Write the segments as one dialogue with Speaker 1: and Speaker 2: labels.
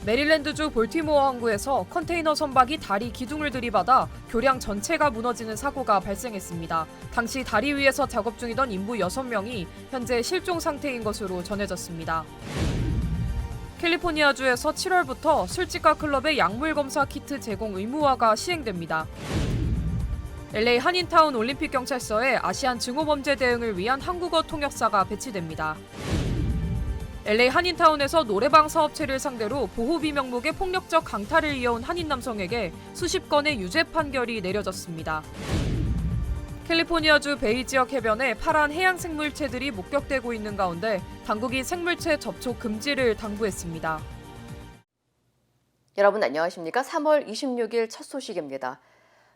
Speaker 1: 메릴랜드주 볼티모어 항구에서 컨테이너 선박이 다리 기둥을 들이받아 교량 전체가 무너지는 사고가 발생했습니다. 당시 다리 위에서 작업 중이던 인부 6명이 현재 실종 상태인 것으로 전해졌습니다. 캘리포니아주에서 7월부터 술집과 클럽의 약물 검사 키트 제공 의무화가 시행됩니다. LA 한인타운 올림픽 경찰서에 아시안 증오범죄 대응을 위한 한국어 통역사가 배치됩니다. LA 한인타운에서 노래방 사업체를 상대로 보호비 명목의 폭력적 강탈을 이어온 한인 남성에게 수십 건의 유죄 판결이 내려졌습니다. 캘리포니아주 베이 지역 해변에 파란 해양 생물체들이 목격되고 있는 가운데 당국이 생물체 접촉 금지를 당부했습니다.
Speaker 2: 여러분 안녕하십니까? 3월 26일 첫 소식입니다.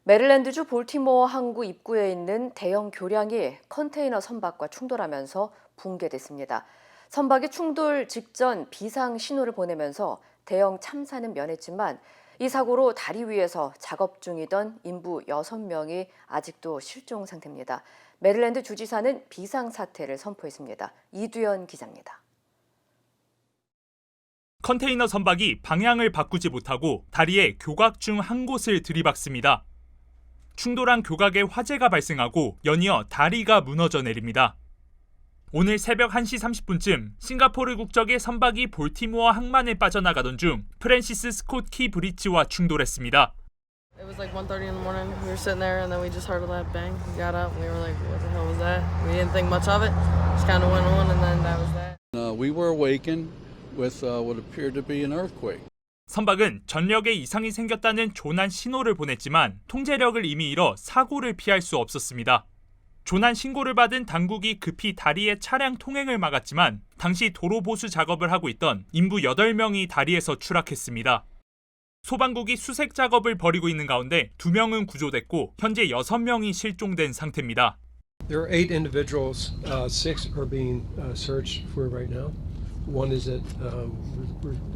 Speaker 2: 메릴랜드주 볼티모어 항구 입구에 있는 대형 교량이 컨테이너 선박과 충돌하면서 붕괴됐습니다. 선박이 충돌 직전 비상 신호를 보내면서 대형 참사는 면했지만 이 사고로 다리 위에서 작업 중이던 인부 6명이 아직도 실종 상태입니다. 메릴랜드 주지사는 비상사태를 선포했습니다. 이두현 기자입니다.
Speaker 3: 컨테이너 선박이 방향을 바꾸지 못하고 다리에 교각 중 한 곳을 들이박습니다. 충돌한 교각에 화재가 발생하고 연이어 다리가 무너져 내립니다. 오늘 새벽 1시 30분쯤 싱가포르 국적의 선박이 볼티모어 항만에 빠져나가던 중 프랜시스 스콧 키 브릿지와 충돌했습니다.
Speaker 4: It was like 1:30 in the morning. We were sitting there and then we just heard a loud bang. We got up and we were like, what the hell was that? We didn't think much of it. Just kind of went on and then that was that.
Speaker 5: We were awakened with what appeared to be an earthquake.
Speaker 3: 선박은 전력에 이상이 생겼다는 조난 신호를 보냈지만 통제력을 이미 잃어 사고를 피할 수 없었습니다. 조난 신고를 받은 당국이 급히 다리에 차량 통행을 막았지만 당시 도로 보수 작업을 하고 있던 인부 8명이 다리에서 추락했습니다. 소방국이 수색 작업을 벌이고 있는 가운데 2명은 구조됐고 현재 6명이 실종된 상태입니다.
Speaker 6: There are 8 individuals. 6 are being searched for right now. One is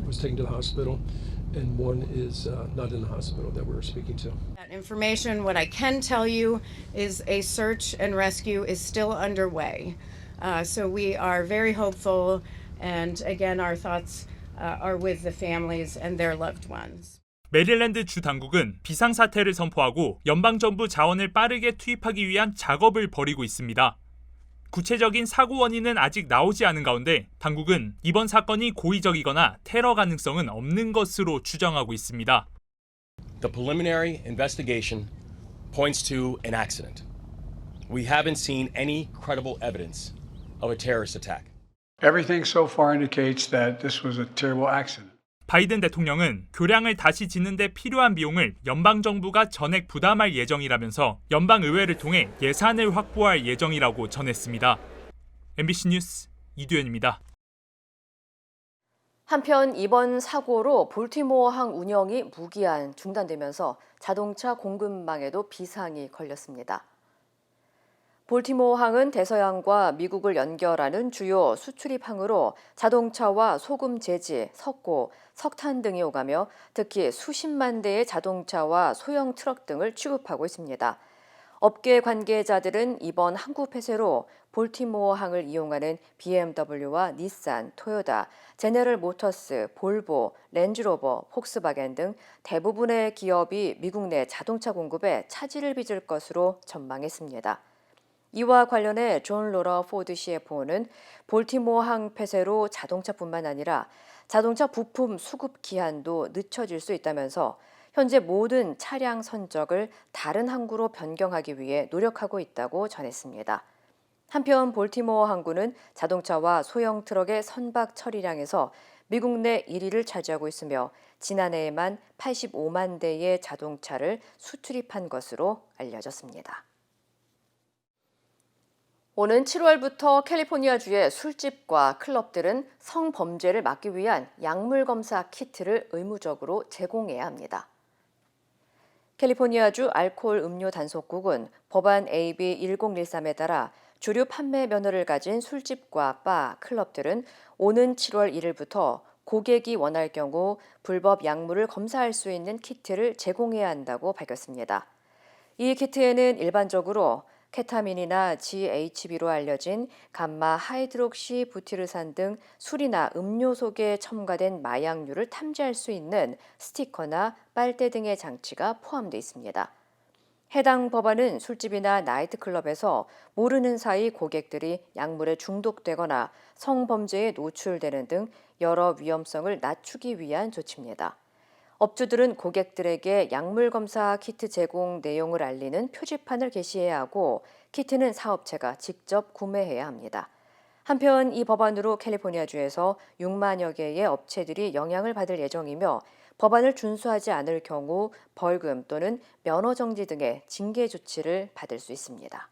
Speaker 6: was taken to the hospital, and one is not in the hospital that we're speaking to.
Speaker 7: That information, what I can tell you is a search and rescue is still underway. So we are very hopeful, and again, our thoughts are with the families and their loved ones.
Speaker 3: 메릴랜드 주 당국은 비상사태를 선포하고 연방정부 자원을 빠르게 투입하기 위한 작업을 벌이고 있습니다. 구체적인 사고 원인은 아직 나오지 않은 가운데 당국은 이번 사건이 고의적이거나 테러 가능성은 없는 것으로 추정하고 있습니다.
Speaker 8: The preliminary investigation points to an accident. We haven't seen any credible evidence of a terrorist attack.
Speaker 9: Everything so far indicates that this was a terrible accident.
Speaker 3: 바이든 대통령은 교량을 다시 짓는 데 필요한 비용을 연방정부가 전액 부담할 예정이라면서 연방의회를 통해 예산을 확보할 예정이라고 전했습니다. MBC 뉴스 이두현입니다.
Speaker 2: 한편 이번 사고로 볼티모어항 운영이 무기한 중단되면서 자동차 공급망에도 비상이 걸렸습니다. 볼티모어항은 대서양과 미국을 연결하는 주요 수출입항으로 자동차와 소금 제지, 석고, 석탄 등이 오가며 특히 수십만 대의 자동차와 소형 트럭 등을 취급하고 있습니다. 업계 관계자들은 이번 항구 폐쇄로 볼티모어항을 이용하는 BMW와 닛산, 토요타, 제네럴 모터스, 볼보, 랜지로버, 폭스바겐 등 대부분의 기업이 미국 내 자동차 공급에 차질을 빚을 것으로 전망했습니다. 이와 관련해 존 로러 포드 CFO는 볼티모어항 폐쇄로 자동차뿐만 아니라 자동차 부품 수급 기한도 늦춰질 수 있다면서 현재 모든 차량 선적을 다른 항구로 변경하기 위해 노력하고 있다고 전했습니다. 한편 볼티모어 항구는 자동차와 소형 트럭의 선박 처리량에서 미국 내 1위를 차지하고 있으며 지난해에만 85만 대의 자동차를 수출입한 것으로 알려졌습니다. 오는 7월부터 캘리포니아주의 술집과 클럽들은 성범죄를 막기 위한 약물 검사 키트를 의무적으로 제공해야 합니다. 캘리포니아주 알코올 음료 단속국은 법안 AB 1013에 따라 주류 판매 면허를 가진 술집과 바, 클럽들은 오는 7월 1일부터 고객이 원할 경우 불법 약물을 검사할 수 있는 키트를 제공해야 한다고 밝혔습니다. 이 키트에는 일반적으로 케타민이나 GHB로 알려진 감마 하이드록시 부티르산 등 술이나 음료 속에 첨가된 마약류를 탐지할 수 있는 스티커나 빨대 등의 장치가 포함되어 있습니다. 해당 법안은 술집이나 나이트클럽에서 모르는 사이 고객들이 약물에 중독되거나 성범죄에 노출되는 등 여러 위험성을 낮추기 위한 조치입니다. 업주들은 고객들에게 약물 검사 키트 제공 내용을 알리는 표지판을 게시해야 하고 키트는 사업체가 직접 구매해야 합니다. 한편 이 법안으로 캘리포니아주에서 6만여 개의 업체들이 영향을 받을 예정이며 법안을 준수하지 않을 경우 벌금 또는 면허 정지 등의 징계 조치를 받을 수 있습니다.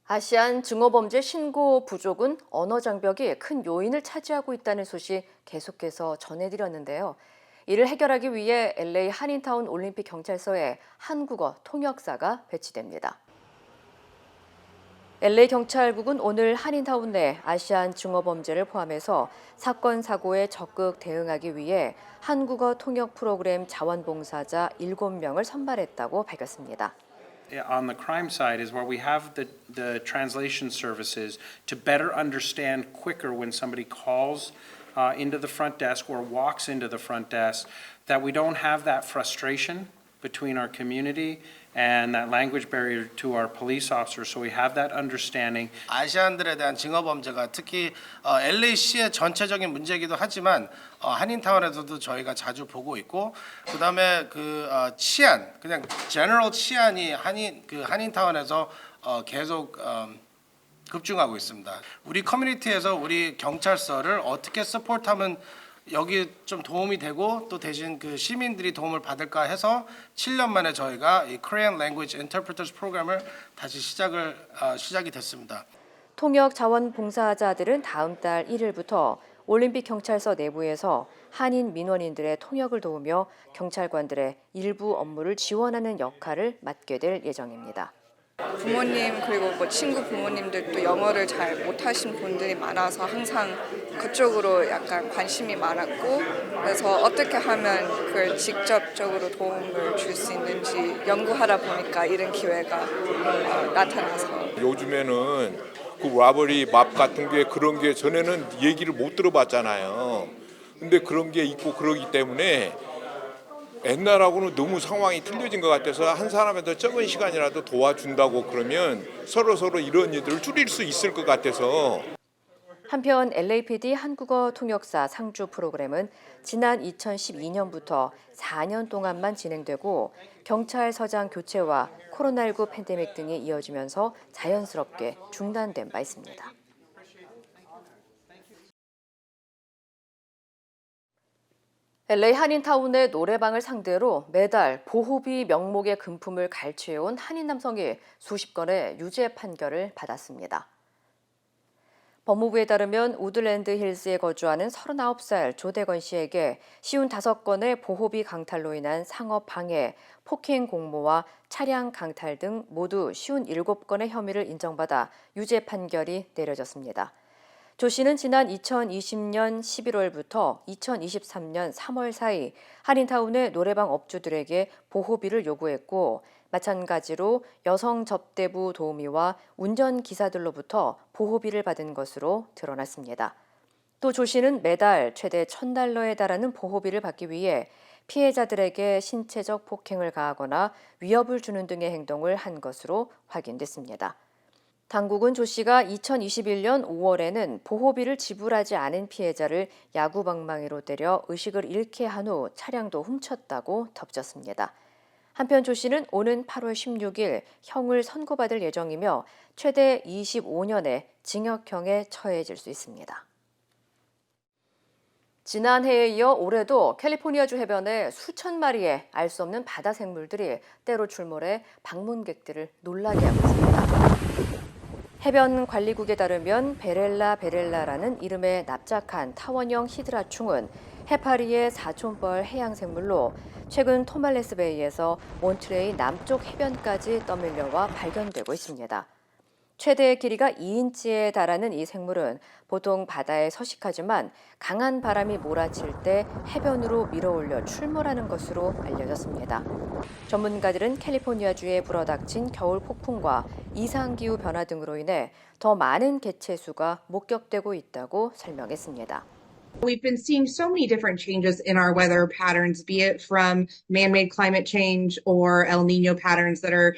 Speaker 2: 아시안 증오범죄 신고 부족은 언어 장벽이 큰 요인을 차지하고 있다는 소식 계속해서 전해드렸는데요. 이를 해결하기 위해 LA 한인타운 올림픽 경찰서에 한국어 통역사가 배치됩니다. LA 경찰국은 오늘 한인타운 내 아시안 증오범죄를 포함해서 사건 사고에 적극 대응하기 위해 한국어 통역 프로그램 자원봉사자 7명을 선발했다고 밝혔습니다.
Speaker 10: On the crime side is where we have the translation services to better understand quicker when somebody calls into the front desk or walks into the front desk, that we don't have that frustration between our community and that language barrier to our police officers, so we have that understanding.
Speaker 11: 아시안들에 대한 증오범죄가 특히 LA시의 전체적인 문제이기도 하지만 한인타운에서도 저희가 자주 보고 있고, 그다음에 치안, 그냥 제너럴 치안이 한인타운에서 계속 급증하고 있습니다. 우리 커뮤니티에서 우리 경찰서를 어떻게 서포트하면 여기 좀 도움이 되고 또 대신 시민들이 도움을 받을까 해서 7년 만에 저희가 이 Korean Language Interpreters 프로그램을 다시 시작이 됐습니다.
Speaker 2: 통역 자원봉사자들은 다음 달 1일부터 올림픽 경찰서 내부에서 한인 민원인들의 통역을 도우며 경찰관들의 일부 업무를 지원하는 역할을 맡게 될 예정입니다.
Speaker 12: 부모님 그리고 친구 부모님들도 영어를 잘 못하신 분들이 많아서 항상 그쪽으로 약간 관심이 많았고, 그래서 어떻게 하면 그걸 직접적으로 도움을 줄 수 있는지 연구하다 보니까 이런 기회가 나타나서.
Speaker 13: 요즘에는 라버리 맵 같은 게 그런 게 전에는 얘기를 못 들어봤잖아요. 근데 그런 게 있고 그러기 때문에 옛날하고는 너무 상황이 틀려진 것 같아서 한 사람한테 적은 시간이라도 도와준다고 그러면 서로 이런 일들을 줄일 수 있을 것 같아서.
Speaker 2: 한편 LAPD 한국어 통역사 상주 프로그램은 지난 2012년부터 4년 동안만 진행되고 경찰서장 교체와 코로나19 팬데믹 등이 이어지면서 자연스럽게 중단된 바 있습니다. LA 한인타운의 노래방을 상대로 매달 보호비 명목의 금품을 갈취해온 한인 남성이 수십 건의 유죄 판결을 받았습니다. 법무부에 따르면 우드랜드 힐스에 거주하는 39살 조대건 씨에게 55건의 보호비 강탈로 인한 상업 방해, 폭행 공모와 차량 강탈 등 모두 57건의 혐의를 인정받아 유죄 판결이 내려졌습니다. 조 씨는 지난 2020년 11월부터 2023년 3월 사이 한인타운의 노래방 업주들에게 보호비를 요구했고, 마찬가지로 여성 접대부 도우미와 운전기사들로부터 보호비를 받은 것으로 드러났습니다. 또 조 씨는 매달 최대 $1,000에 달하는 보호비를 받기 위해 피해자들에게 신체적 폭행을 가하거나 위협을 주는 등의 행동을 한 것으로 확인됐습니다. 당국은 조 씨가 2021년 5월에는 보호비를 지불하지 않은 피해자를 야구방망이로 때려 의식을 잃게 한 후 차량도 훔쳤다고 덧붙였습니다. 한편 조 씨는 오는 8월 16일 형을 선고받을 예정이며 최대 25년의 징역형에 처해질 수 있습니다. 지난해에 이어 올해도 캘리포니아주 해변에 수천 마리의 알 수 없는 바다 생물들이 때로 출몰해 방문객들을 놀라게 하고 있습니다. 해변 관리국에 따르면 베렐라라는 이름의 납작한 타원형 히드라충은 해파리의 사촌벌 해양생물로 최근 토말레스 베이에서 몬트레이 남쪽 해변까지 떠밀려와 발견되고 있습니다. 최대 길이가 2인치에 달하는 이 생물은 보통 바다에 서식하지만 강한 바람이 몰아칠 때 해변으로 밀어올려 출몰하는 것으로 알려졌습니다. 전문가들은 캘리포니아주에 불어닥친 겨울 폭풍과 이상기후 변화 등으로 인해 더 많은 개체 수가 목격되고 있다고 설명했습니다.
Speaker 14: We've been seeing so many different changes in our weather patterns, be it from man-made climate change or El Nino patterns that are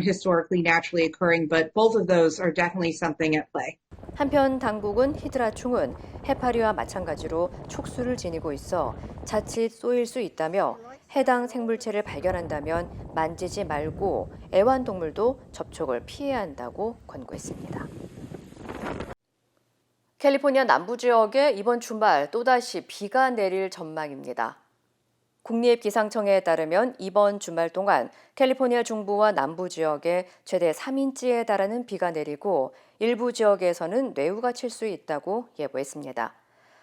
Speaker 14: historically naturally occurring, but both of those are definitely something at play.
Speaker 2: 한편 당국은 히드라충은 해파리와 마찬가지로 촉수를 지니고 있어 자칫 쏘일 수 있다며 해당 생물체를 발견한다면 만지지 말고 애완동물도 접촉을 피해야 한다고 권고했습니다. 캘리포니아 남부 지역에 이번 주말 또다시 비가 내릴 전망입니다. 국립기상청에 따르면 이번 주말 동안 캘리포니아 중부와 남부 지역에 최대 3인치에 달하는 비가 내리고 일부 지역에서는 뇌우가 칠 수 있다고 예보했습니다.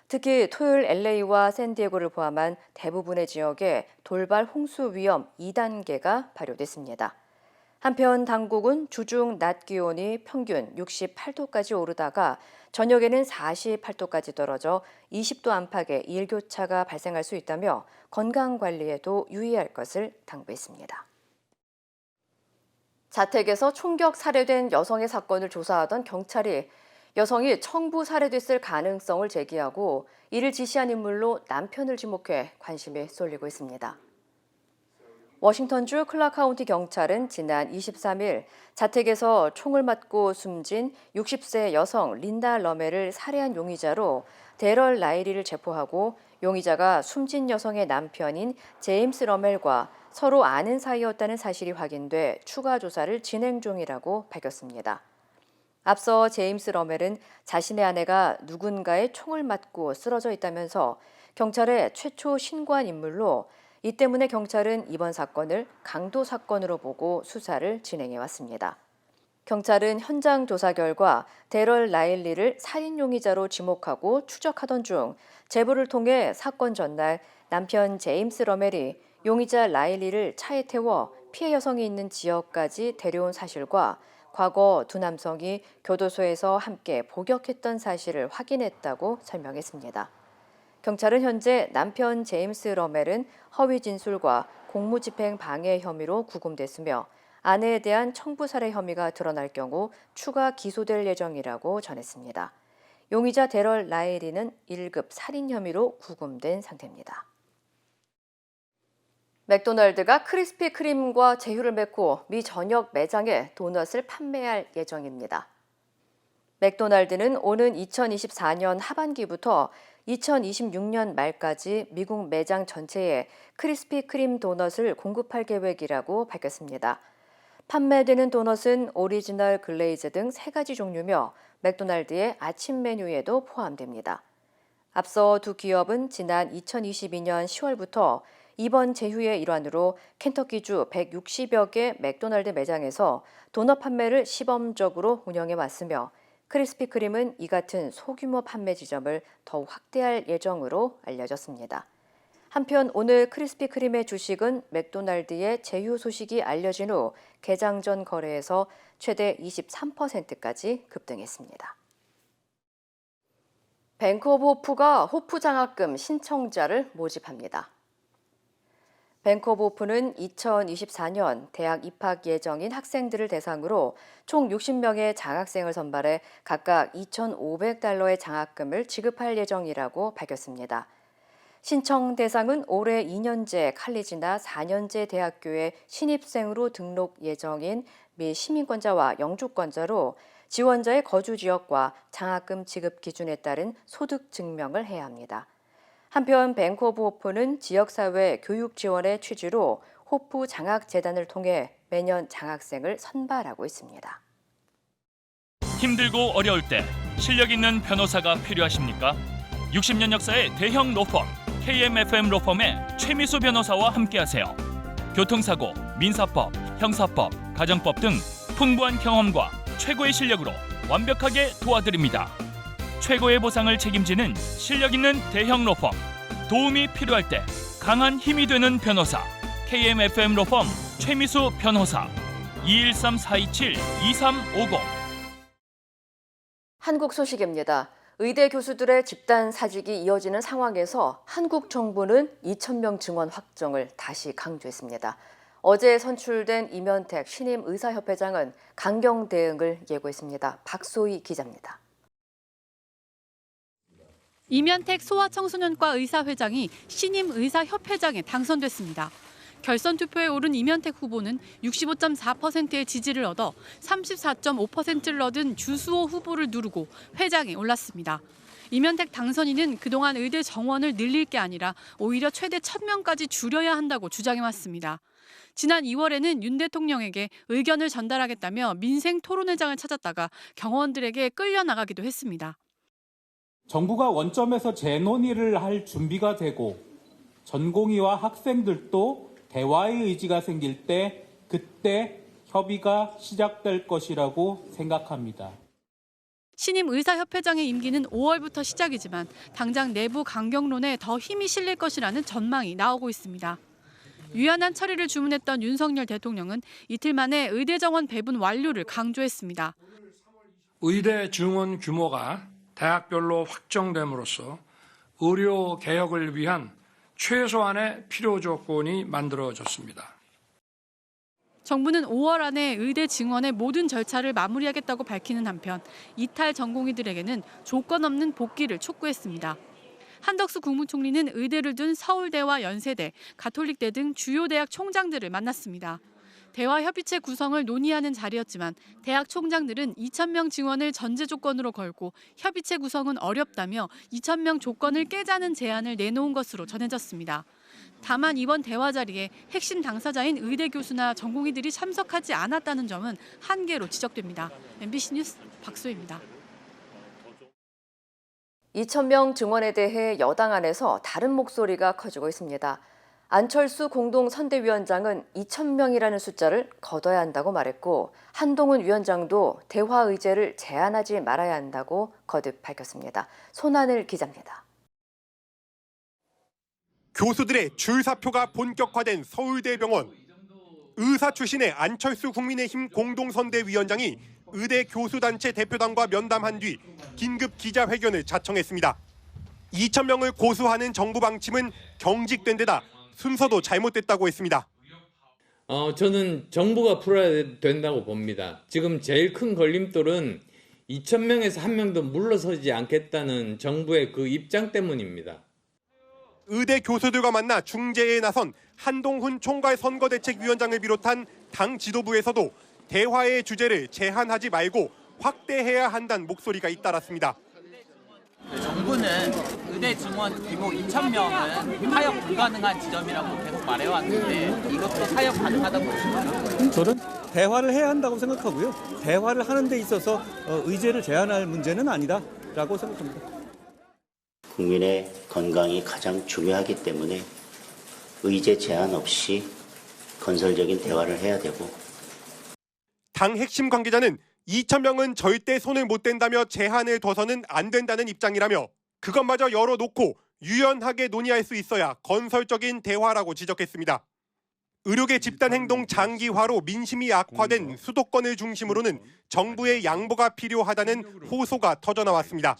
Speaker 2: 특히 토요일 LA와 샌디에고를 포함한 대부분의 지역에 돌발 홍수 위험 2단계가 발효됐습니다. 한편 당국은 주중 낮 기온이 평균 68도까지 오르다가 저녁에는 48도까지 떨어져 20도 안팎의 일교차가 발생할 수 있다며 건강관리에도 유의할 것을 당부했습니다. 자택에서 총격 살해된 여성의 사건을 조사하던 경찰이 여성이 청부 살해됐을 가능성을 제기하고 이를 지시한 인물로 남편을 지목해 관심이 쏠리고 있습니다. 워싱턴주 클락 카운티 경찰은 지난 23일 자택에서 총을 맞고 숨진 60세 여성 린다 러멜을 살해한 용의자로 데럴 라이리를 체포하고 용의자가 숨진 여성의 남편인 제임스 러멜과 서로 아는 사이였다는 사실이 확인돼 추가 조사를 진행 중이라고 밝혔습니다. 앞서 제임스 러멜은 자신의 아내가 누군가의 총을 맞고 쓰러져 있다면서 경찰에 최초 신고한 인물로 이 때문에 경찰은 이번 사건을 강도 사건으로 보고 수사를 진행해 왔습니다. 경찰은 현장 조사 결과 데럴 라일리를 살인 용의자로 지목하고 추적하던 중 제보를 통해 사건 전날 남편 제임스 러멜이 용의자 라일리를 차에 태워 피해 여성이 있는 지역까지 데려온 사실과 과거 두 남성이 교도소에서 함께 복역했던 사실을 확인했다고 설명했습니다. 경찰은 현재 남편 제임스 러멜은 허위 진술과 공무집행 방해 혐의로 구금됐으며 아내에 대한 청부 살해 혐의가 드러날 경우 추가 기소될 예정이라고 전했습니다. 용의자 데럴 라일리는 1급 살인 혐의로 구금된 상태입니다. 맥도날드가 크리스피 크림과 제휴를 맺고 미 전역 매장에 도넛을 판매할 예정입니다. 맥도날드는 오는 2024년 하반기부터 2026년 말까지 미국 매장 전체에 크리스피 크림 도넛을 공급할 계획이라고 밝혔습니다. 판매되는 도넛은 오리지널 글레이즈 등 3가지 종류며 맥도날드의 아침 메뉴에도 포함됩니다. 앞서 두 기업은 지난 2022년 10월부터 이번 제휴의 일환으로 켄터키주 160여 개 맥도날드 매장에서 도넛 판매를 시범적으로 운영해 왔으며 크리스피 크림은 이 같은 소규모 판매 지점을 더욱 확대할 예정으로 알려졌습니다. 한편 오늘 크리스피 크림의 주식은 맥도날드의 제휴 소식이 알려진 후 개장 전 거래에서 최대 23%까지 급등했습니다. 뱅크 오브 호프가 호프 장학금 신청자를 모집합니다. 뱅크 오브 호프는 2024년 대학 입학 예정인 학생들을 대상으로 총 60명의 장학생을 선발해 각각 $2,500의 장학금을 지급할 예정이라고 밝혔습니다. 신청 대상은 올해 2년제 칼리지나 4년제 대학교의 신입생으로 등록 예정인 미 시민권자와 영주권자로 지원자의 거주 지역과 장학금 지급 기준에 따른 소득 증명을 해야 합니다. 한편 뱅크 오브 호프는 지역사회 교육 지원의 취지로 호프 장학재단을 통해 매년 장학생을 선발하고 있습니다.
Speaker 3: 힘들고 어려울 때 실력 있는 변호사가 필요하십니까? 60년 역사의 대형 로펌 KMFM 로펌의 최미수 변호사와 함께하세요. 교통사고, 민사법, 형사법, 가정법 등 풍부한 경험과 최고의 실력으로 완벽하게 도와드립니다. 최고의 보상을 책임지는 실력 있는 대형 로펌, 도움이 필요할 때 강한 힘이 되는 변호사, KMFM 로펌 최미수 변호사, 213-427-2350
Speaker 2: 한국 소식입니다. 의대 교수들의 집단 사직이 이어지는 상황에서 한국 정부는 2,000명 증원 확정을 다시 강조했습니다. 어제 선출된 이면택 신임 의사협회장은 강경 대응을 예고했습니다. 박소희 기자입니다.
Speaker 15: 이면택 소아청소년과 의사회장이 신임 의사협회장에 당선됐습니다. 결선 투표에 오른 이면택 후보는 65.4%의 지지를 얻어 34.5%를 얻은 주수호 후보를 누르고 회장에 올랐습니다. 이면택 당선인은 그동안 의대 정원을 늘릴 게 아니라 오히려 최대 1,000명까지 줄여야 한다고 주장해왔습니다. 지난 2월에는 윤 대통령에게 의견을 전달하겠다며 민생 토론회장을 찾았다가 경호원들에게 끌려나가기도 했습니다.
Speaker 16: 정부가 원점에서 재논의를 할 준비가 되고 전공의와 학생들도 대화의 의지가 생길 때 그때 협의가 시작될 것이라고 생각합니다.
Speaker 15: 신임 의사협회장의 임기는 5월부터 시작이지만 당장 내부 강경론에 더 힘이 실릴 것이라는 전망이 나오고 있습니다. 유연한 처리를 주문했던 윤석열 대통령은 이틀 만에 의대 정원 배분 완료를 강조했습니다.
Speaker 9: 의대 증원 규모가 대학별로 확정됨으로써 의료 개혁을 위한 최소한의 필요 조건이 만들어졌습니다.
Speaker 15: 정부는 5월 안에 의대 증원의 모든 절차를 마무리하겠다고 밝히는 한편 이탈 전공의들에게는 조건 없는 복귀를 촉구했습니다. 한덕수 국무총리는 의대를 둔 서울대와 연세대, 가톨릭대 등 주요 대학 총장들을 만났습니다. 대화 협의체 구성을 논의하는 자리였지만 대학 총장들은 2,000명 증원을 전제 조건으로 걸고 협의체 구성은 어렵다며 2,000명 조건을 깨자는 제안을 내놓은 것으로 전해졌습니다. 다만 이번 대화 자리에 핵심 당사자인 의대 교수나 전공의들이 참석하지 않았다는 점은 한계로 지적됩니다. MBC 뉴스 박소희입니다.
Speaker 2: 2,000명 증원에 대해 여당 안에서 다른 목소리가 커지고 있습니다. 안철수 공동선대위원장은 2,000명이라는 숫자를 거둬야 한다고 말했고 한동훈 위원장도 대화 의제를 제한하지 말아야 한다고 거듭 밝혔습니다. 손하늘 기자입니다.
Speaker 17: 교수들의 줄사표가 본격화된 서울대병원. 의사 출신의 안철수 국민의힘 공동선대위원장이 의대 교수단체 대표단과 면담한 뒤 긴급 기자회견을 자청했습니다. 2,000명을 고수하는 정부 방침은 경직된 데다 순서도 잘못됐다고 했습니다.
Speaker 18: 저는 정부가 풀어야 된다고 봅니다. 지금 제일 큰 걸림돌은 2,000명에서 한 명도 물러서지 않겠다는 정부의 그 입장 때문입니다.
Speaker 17: 의대 교수들과 만나 중재에 나선 한동훈 총괄선거대책위원장을 비롯한 당 지도부에서도 대화의 주제를 제한하지 말고 확대해야 한다는 목소리가 잇따랐습니다.
Speaker 19: 정부는 의대 증원 규모 2,000명은 사역 불가능한 지점이라고 계속 말해왔는데 이것도 사역 가능하다고 보시나요?
Speaker 20: 저는 대화를 해야 한다고 생각하고요. 대화를 하는 데 있어서 의제를 제한할 문제는 아니다라고 생각합니다.
Speaker 21: 국민의 건강이 가장 중요하기 때문에 의제 제한 없이 건설적인 대화를 해야 되고
Speaker 17: 당 핵심 관계자는 2,000명은 절대 손을 못 댄다며 제한을 둬서는 안 된다는 입장이라며 그것마저 열어놓고 유연하게 논의할 수 있어야 건설적인 대화라고 지적했습니다. 의료계 집단행동 장기화로 민심이 악화된 수도권을 중심으로는 정부의 양보가 필요하다는 호소가 터져나왔습니다.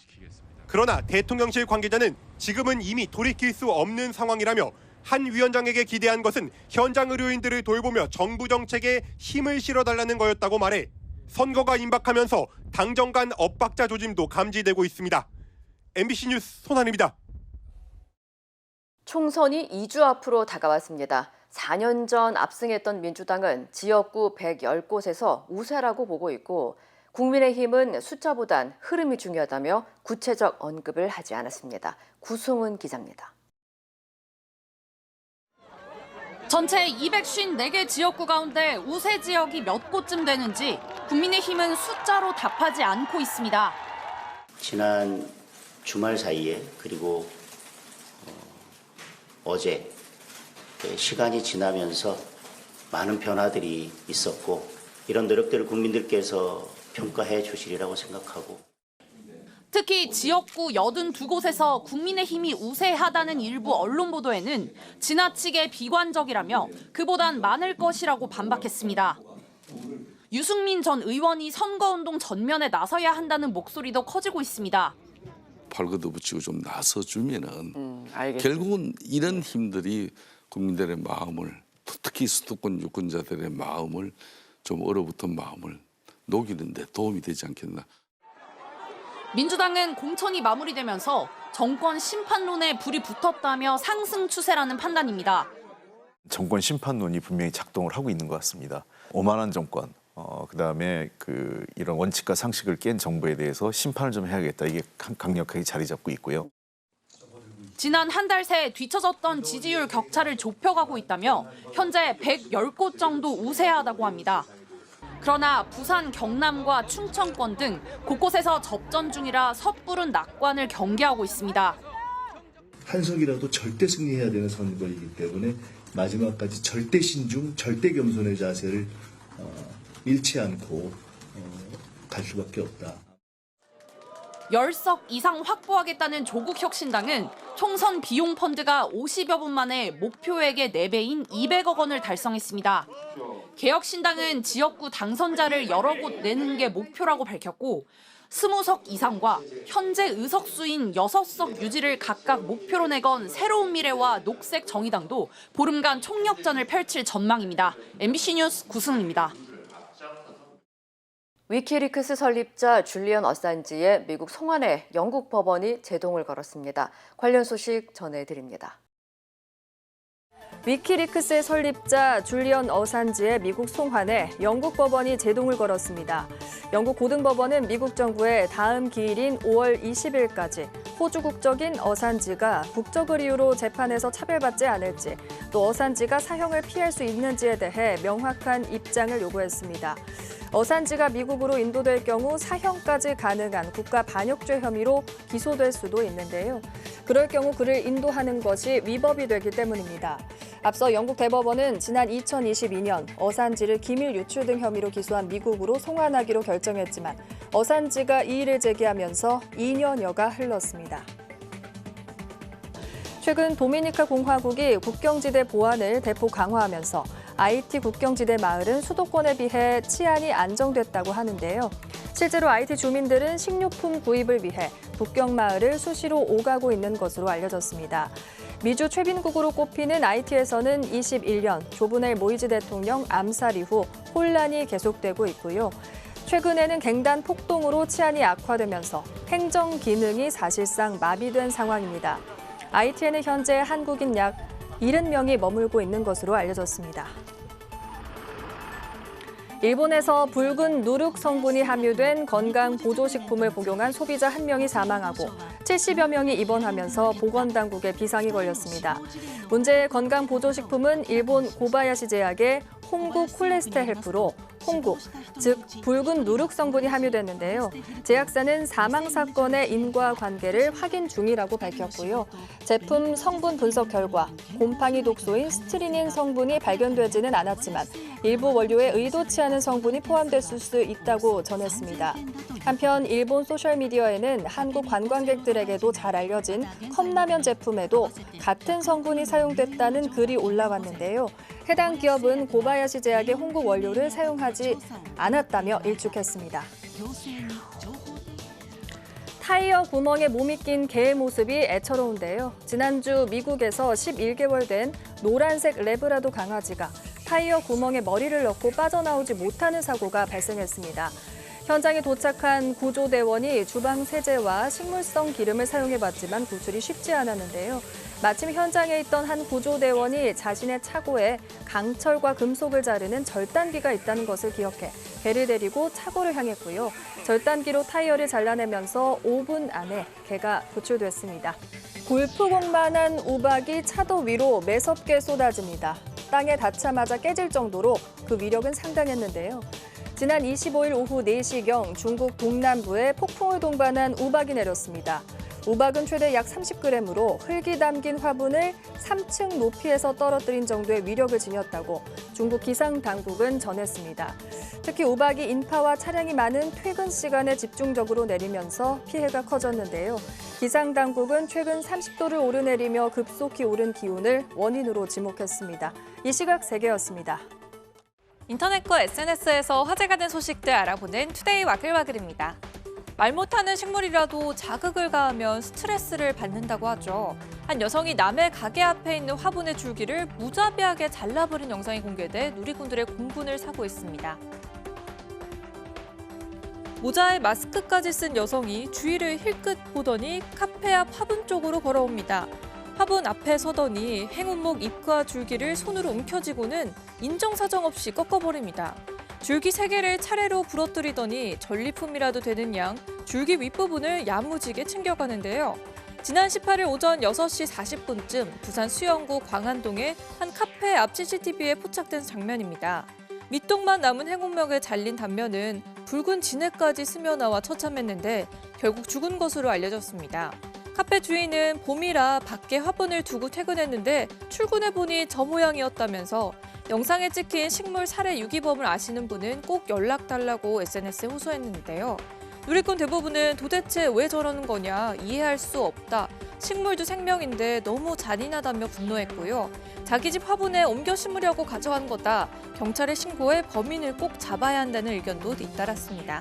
Speaker 17: 그러나 대통령실 관계자는 지금은 이미 돌이킬 수 없는 상황이라며 한 위원장에게 기대한 것은 현장 의료인들을 돌보며 정부 정책에 힘을 실어달라는 거였다고 말해 선거가 임박하면서 당정 간 엇박자 조짐도 감지되고 있습니다. MBC 뉴스 손한입니다.
Speaker 2: 총선이 2주 앞으로 다가왔습니다. 4년 전 압승했던 민주당은 지역구 110곳에서 우세라고 보고 있고 국민의힘은 숫자보단 흐름이 중요하다며 구체적 언급을 하지 않았습니다. 구승훈 기자입니다.
Speaker 22: 전체 254개 지역구 가운데 우세 지역이 몇 곳쯤 되는지 국민의힘은 숫자로 답하지 않고 있습니다.
Speaker 21: 지난 주말 사이에 그리고 어제 시간이 지나면서 많은 변화들이 있었고 이런 노력들을 국민들께서 평가해 주시리라고 생각하고
Speaker 22: 특히 지역구 82곳에서 국민의힘이 우세하다는 일부 언론 보도에는 지나치게 비관적이라며 그보단 많을 것이라고 반박했습니다. 유승민 전 의원이 선거운동 전면에 나서야 한다는 목소리도 커지고 있습니다.
Speaker 1: 발걷어붙이고 좀 나서주면은
Speaker 2: 알겠습니다.
Speaker 1: 결국은 이런 힘들이 국민들의 마음을, 특히 수도권 유권자들의 마음을, 좀 얼어붙은 마음을 녹이는 데 도움이 되지 않겠나.
Speaker 22: 민주당은 공천이 마무리되면서 정권 심판론에 불이 붙었다며 상승 추세라는 판단입니다.
Speaker 4: 정권 심판론이 분명히 작동을 하고 있는 것 같습니다. 오만한 정권, 그다음에 이런 원칙과 상식을 깬 정부에 대해서 심판을 좀 해야겠다. 이게 강력하게 자리 잡고 있고요.
Speaker 22: 지난 한 달 새 뒤처졌던 지지율 격차를 좁혀가고 있다며 현재 110곳 정도 우세하다고 합니다. 그러나 부산, 경남과 충청권 등 곳곳에서 접전 중이라 섣부른 낙관을 경계하고 있습니다.
Speaker 23: 한석이라도 절대 승리해야 되는 선거이기 때문에 마지막까지 절대 신중, 절대 겸손의 자세를 잃지 않고 갈 수밖에 없다.
Speaker 22: 10석 이상 확보하겠다는 조국혁신당은 총선 비용 펀드가 50여 분 만에 목표액의 4배인 200억 원을 달성했습니다. 개혁신당은 지역구 당선자를 여러 곳 내는 게 목표라고 밝혔고 20석 이상과 현재 의석수인 6석 유지를 각각 목표로 내건 새로운 미래와 녹색 정의당도 보름간 총력전을 펼칠 전망입니다. MBC 뉴스 구승입니다.
Speaker 2: 위키리크스 설립자 줄리언 어산지의 미국 송환에 영국 법원이 제동을 걸었습니다. 관련 소식 전해드립니다. 위키리크스의 설립자 줄리언 어산지의 미국 송환에 영국 법원이 제동을 걸었습니다. 영국 고등법원은 미국 정부에 다음 기일인 5월 20일까지 호주 국적인 어산지가 국적을 이유로 재판에서 차별받지 않을지, 또 어산지가 사형을 피할 수 있는지에 대해 명확한 입장을 요구했습니다. 어산지가 미국으로 인도될 경우 사형까지 가능한 국가 반역죄 혐의로 기소될 수도 있는데요. 그럴 경우 그를 인도하는 것이 위법이 되기 때문입니다. 앞서 영국 대법원은 지난 2022년 어산지를 기밀 유출 등 혐의로 기소한 미국으로 송환하기로 결정했지만 어산지가 이의를 제기하면서 2년여가 흘렀습니다. 최근 도미니카 공화국이 국경지대 보안을 대폭 강화하면서 IT 국경지대 마을은 수도권에 비해 치안이 안정됐다고 하는데요. 실제로 IT 주민들은 식료품 구입을 위해 국경 마을을 수시로 오가고 있는 것으로 알려졌습니다. 미주 최빈국으로 꼽히는 IT에서는 21년 조브넬 모이즈 대통령 암살 이후 혼란이 계속되고 있고요. 최근에는 갱단 폭동으로 치안이 악화되면서 행정 기능이 사실상 마비된 상황입니다. IT에는 현재 한국인 약 70명이 머물고 있는 것으로 알려졌습니다. 일본에서 붉은 누룩 성분이 함유된 건강 보조식품을 복용한 소비자 1명이 사망하고 70여 명이 입원하면서 보건당국에 비상이 걸렸습니다. 문제의 건강 보조식품은 일본 고바야시 제약의 홍국 콜레스테 헬프로 홍국, 즉 붉은 누룩 성분이 함유됐는데요. 제약사는 사망 사건의 인과관계를 확인 중이라고 밝혔고요. 제품 성분 분석 결과 곰팡이 독소인 스트리닌 성분이 발견되지는 않았지만 일부 원료에 의도치 않은 성분이 포함됐을 수 있다고 전했습니다. 한편 일본 소셜미디어에는 한국 관광객들에게도 잘 알려진 컵라면 제품에도 같은 성분이 사용됐다는 글이 올라왔는데요. 해당 기업은 고바야시 제약의 홍국 원료를 사용하지 않았다며 일축했습니다. 타이어 구멍에 몸이 낀 개의 모습이 애처로운데요. 지난주 미국에서 11개월 된 노란색 레브라도 강아지가 타이어 구멍에 머리를 넣고 빠져나오지 못하는 사고가 발생했습니다. 현장에 도착한 구조대원이 주방 세제와 식물성 기름을 사용해봤지만 구출이 쉽지 않았는데요. 마침 현장에 있던 한 구조대원이 자신의 차고에 강철과 금속을 자르는 절단기가 있다는 것을 기억해 개를 데리고 차고를 향했고요. 절단기로 타이어를 잘라내면서 5분 안에 개가 구출됐습니다. 골프공만한 우박이 차도 위로 매섭게 쏟아집니다. 땅에 닿자마자 깨질 정도로 그 위력은 상당했는데요. 지난 25일 오후 4시경 중국 동남부에 폭풍을 동반한 우박이 내렸습니다. 우박은 최대 약 30g으로 흙이 담긴 화분을 3층 높이에서 떨어뜨린 정도의 위력을 지녔다고 중국 기상당국은 전했습니다. 특히 우박이 인파와 차량이 많은 퇴근 시간에 집중적으로 내리면서 피해가 커졌는데요. 기상당국은 최근 30도를 오르내리며 급속히 오른 기온을 원인으로 지목했습니다. 이 시각 세계였습니다.
Speaker 5: 인터넷과 SNS에서 화제가 된 소식들 알아보는 투데이 와글와글입니다. 말 못하는 식물이라도 자극을 가하면 스트레스를 받는다고 하죠. 한 여성이 남의 가게 앞에 있는 화분의 줄기를 무자비하게 잘라버린 영상이 공개돼 누리꾼들의 공분을 사고 있습니다. 모자에 마스크까지 쓴 여성이 주위를 힐끗 보더니 카페 앞 화분 쪽으로 걸어옵니다. 화분 앞에 서더니 행운목 잎과 줄기를 손으로 움켜쥐고는 인정사정 없이 꺾어버립니다. 줄기 3개를 차례로 부러뜨리더니 전리품이라도 되는 양 줄기 윗부분을 야무지게 챙겨가는데요. 지난 18일 오전 6시 40분쯤 부산 수영구 광안동의 한 카페 앞 CCTV에 포착된 장면입니다. 밑동만 남은 행운목에 잘린 단면은 붉은 진해까지 스며나와 처참했는데 결국 죽은 것으로 알려졌습니다. 카페 주인은 봄이라 밖에 화분을 두고 퇴근했는데 출근해보니 저 모양이었다면서 영상에 찍힌 식물 살해 유기범을 아시는 분은 꼭 연락달라고 SNS에 호소했는데요. 누리꾼 대부분은 도대체 왜 저러는 거냐, 이해할 수 없다, 식물도 생명인데 너무 잔인하다며 분노했고요. 자기 집 화분에 옮겨 심으려고 가져간 거다, 경찰에 신고해 범인을 꼭 잡아야 한다는 의견도 잇따랐습니다.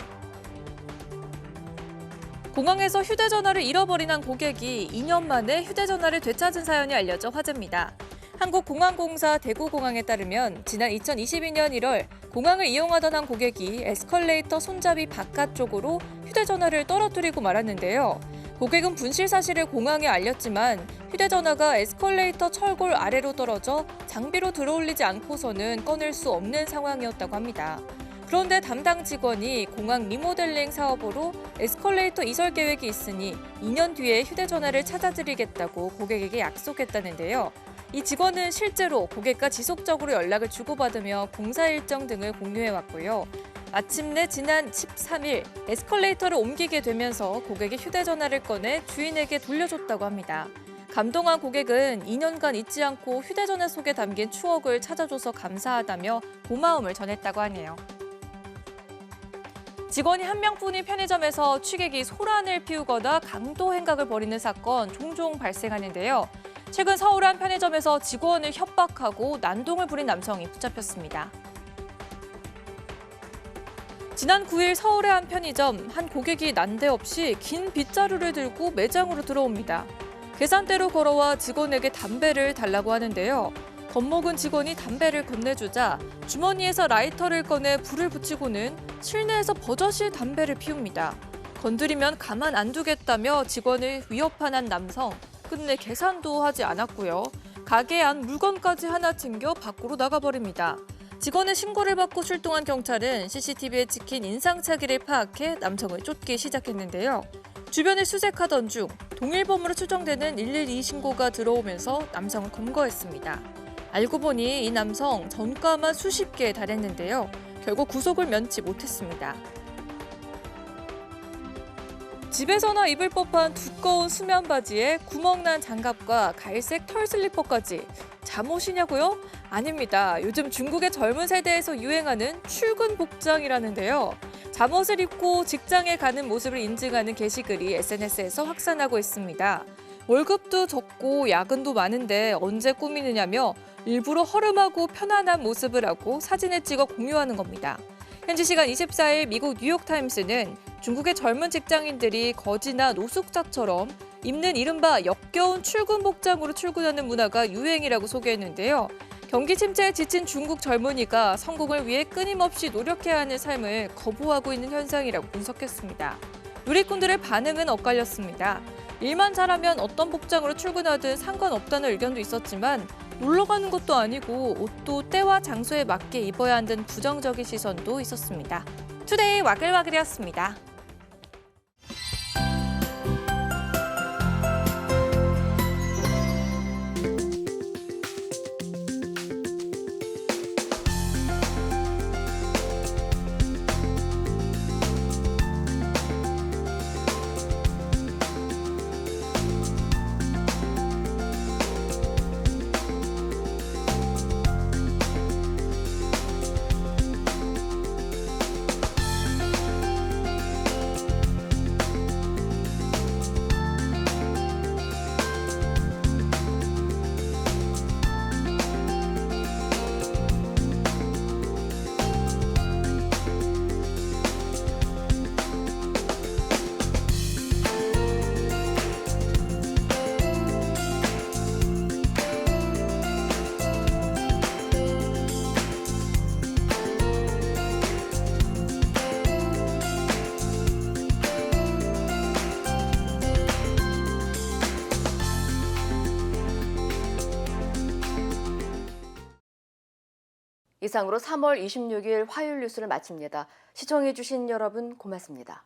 Speaker 5: 공항에서 휴대전화를 잃어버린 한 고객이 2년 만에 휴대전화를 되찾은 사연이 알려져 화제입니다. 한국공항공사 대구공항에 따르면 지난 2022년 1월 공항을 이용하던 한 고객이 에스컬레이터 손잡이 바깥쪽으로 휴대전화를 떨어뜨리고 말았는데요. 고객은 분실 사실을 공항에 알렸지만 휴대전화가 에스컬레이터 철골 아래로 떨어져 장비로 들어올리지 않고서는 꺼낼 수 없는 상황이었다고 합니다. 그런데 담당 직원이 공항 리모델링 사업으로 에스컬레이터 이설 계획이 있으니 2년 뒤에 휴대전화를 찾아드리겠다고 고객에게 약속했다는데요. 이 직원은 실제로 고객과 지속적으로 연락을 주고받으며 공사 일정 등을 공유해왔고요. 마침내 지난 13일 에스컬레이터를 옮기게 되면서 고객이 휴대전화를 꺼내 주인에게 돌려줬다고 합니다. 감동한 고객은 2년간 잊지 않고 휴대전화 속에 담긴 추억을 찾아줘서 감사하다며 고마움을 전했다고 하네요. 직원이 한 명뿐인 편의점에서 취객이 소란을 피우거나 강도 행각을 벌이는 사건 종종 발생하는데요. 최근 서울 한 편의점에서 직원을 협박하고 난동을 부린 남성이 붙잡혔습니다. 지난 9일 서울의 한 편의점, 한 고객이 난데없이 긴 빗자루를 들고 매장으로 들어옵니다. 계산대로 걸어와 직원에게 담배를 달라고 하는데요. 겁먹은 직원이 담배를 건네주자 주머니에서 라이터를 꺼내 불을 붙이고는 실내에서 버젓이 담배를 피웁니다. 건드리면 가만 안 두겠다며 직원을 위협한 한 남성, 끝내 계산도 하지 않았고요. 가게 안 물건까지 하나 챙겨 밖으로 나가버립니다. 직원의 신고를 받고 출동한 경찰은 CCTV에 찍힌 인상착의를 파악해 남성을 쫓기 시작했는데요. 주변을 수색하던 중 동일범으로 추정되는 112 신고가 들어오면서 남성을 검거했습니다. 알고 보니 이 남성 전과만 수십 개에 달했는데요. 결국 구속을 면치 못했습니다. 집에서나 입을 법한 두꺼운 수면 바지에 구멍난 장갑과 갈색 털 슬리퍼까지 잠옷이냐고요? 아닙니다. 요즘 중국의 젊은 세대에서 유행하는 출근 복장이라는데요. 잠옷을 입고 직장에 가는 모습을 인증하는 게시글이 SNS에서 확산하고 있습니다. 월급도 적고 야근도 많은데 언제 꾸미느냐며 일부러 허름하고 편안한 모습을 하고 사진을 찍어 공유하는 겁니다. 현지 시간 24일 미국 뉴욕타임스는 중국의 젊은 직장인들이 거지나 노숙자처럼 입는 이른바 역겨운 출근 복장으로 출근하는 문화가 유행이라고 소개했는데요. 경기 침체에 지친 중국 젊은이가 성공을 위해 끊임없이 노력해야 하는 삶을 거부하고 있는 현상이라고 분석했습니다. 누리꾼들의 반응은 엇갈렸습니다. 일만 잘하면 어떤 복장으로 출근하든 상관없다는 의견도 있었지만 놀러 가는 것도 아니고 옷도 때와 장소에 맞게 입어야 한다는 부정적인 시선도 있었습니다. 투데이 와글와글이었습니다.
Speaker 2: 이상으로 3월 26일 화요일 뉴스를 마칩니다. 시청해주신 여러분 고맙습니다.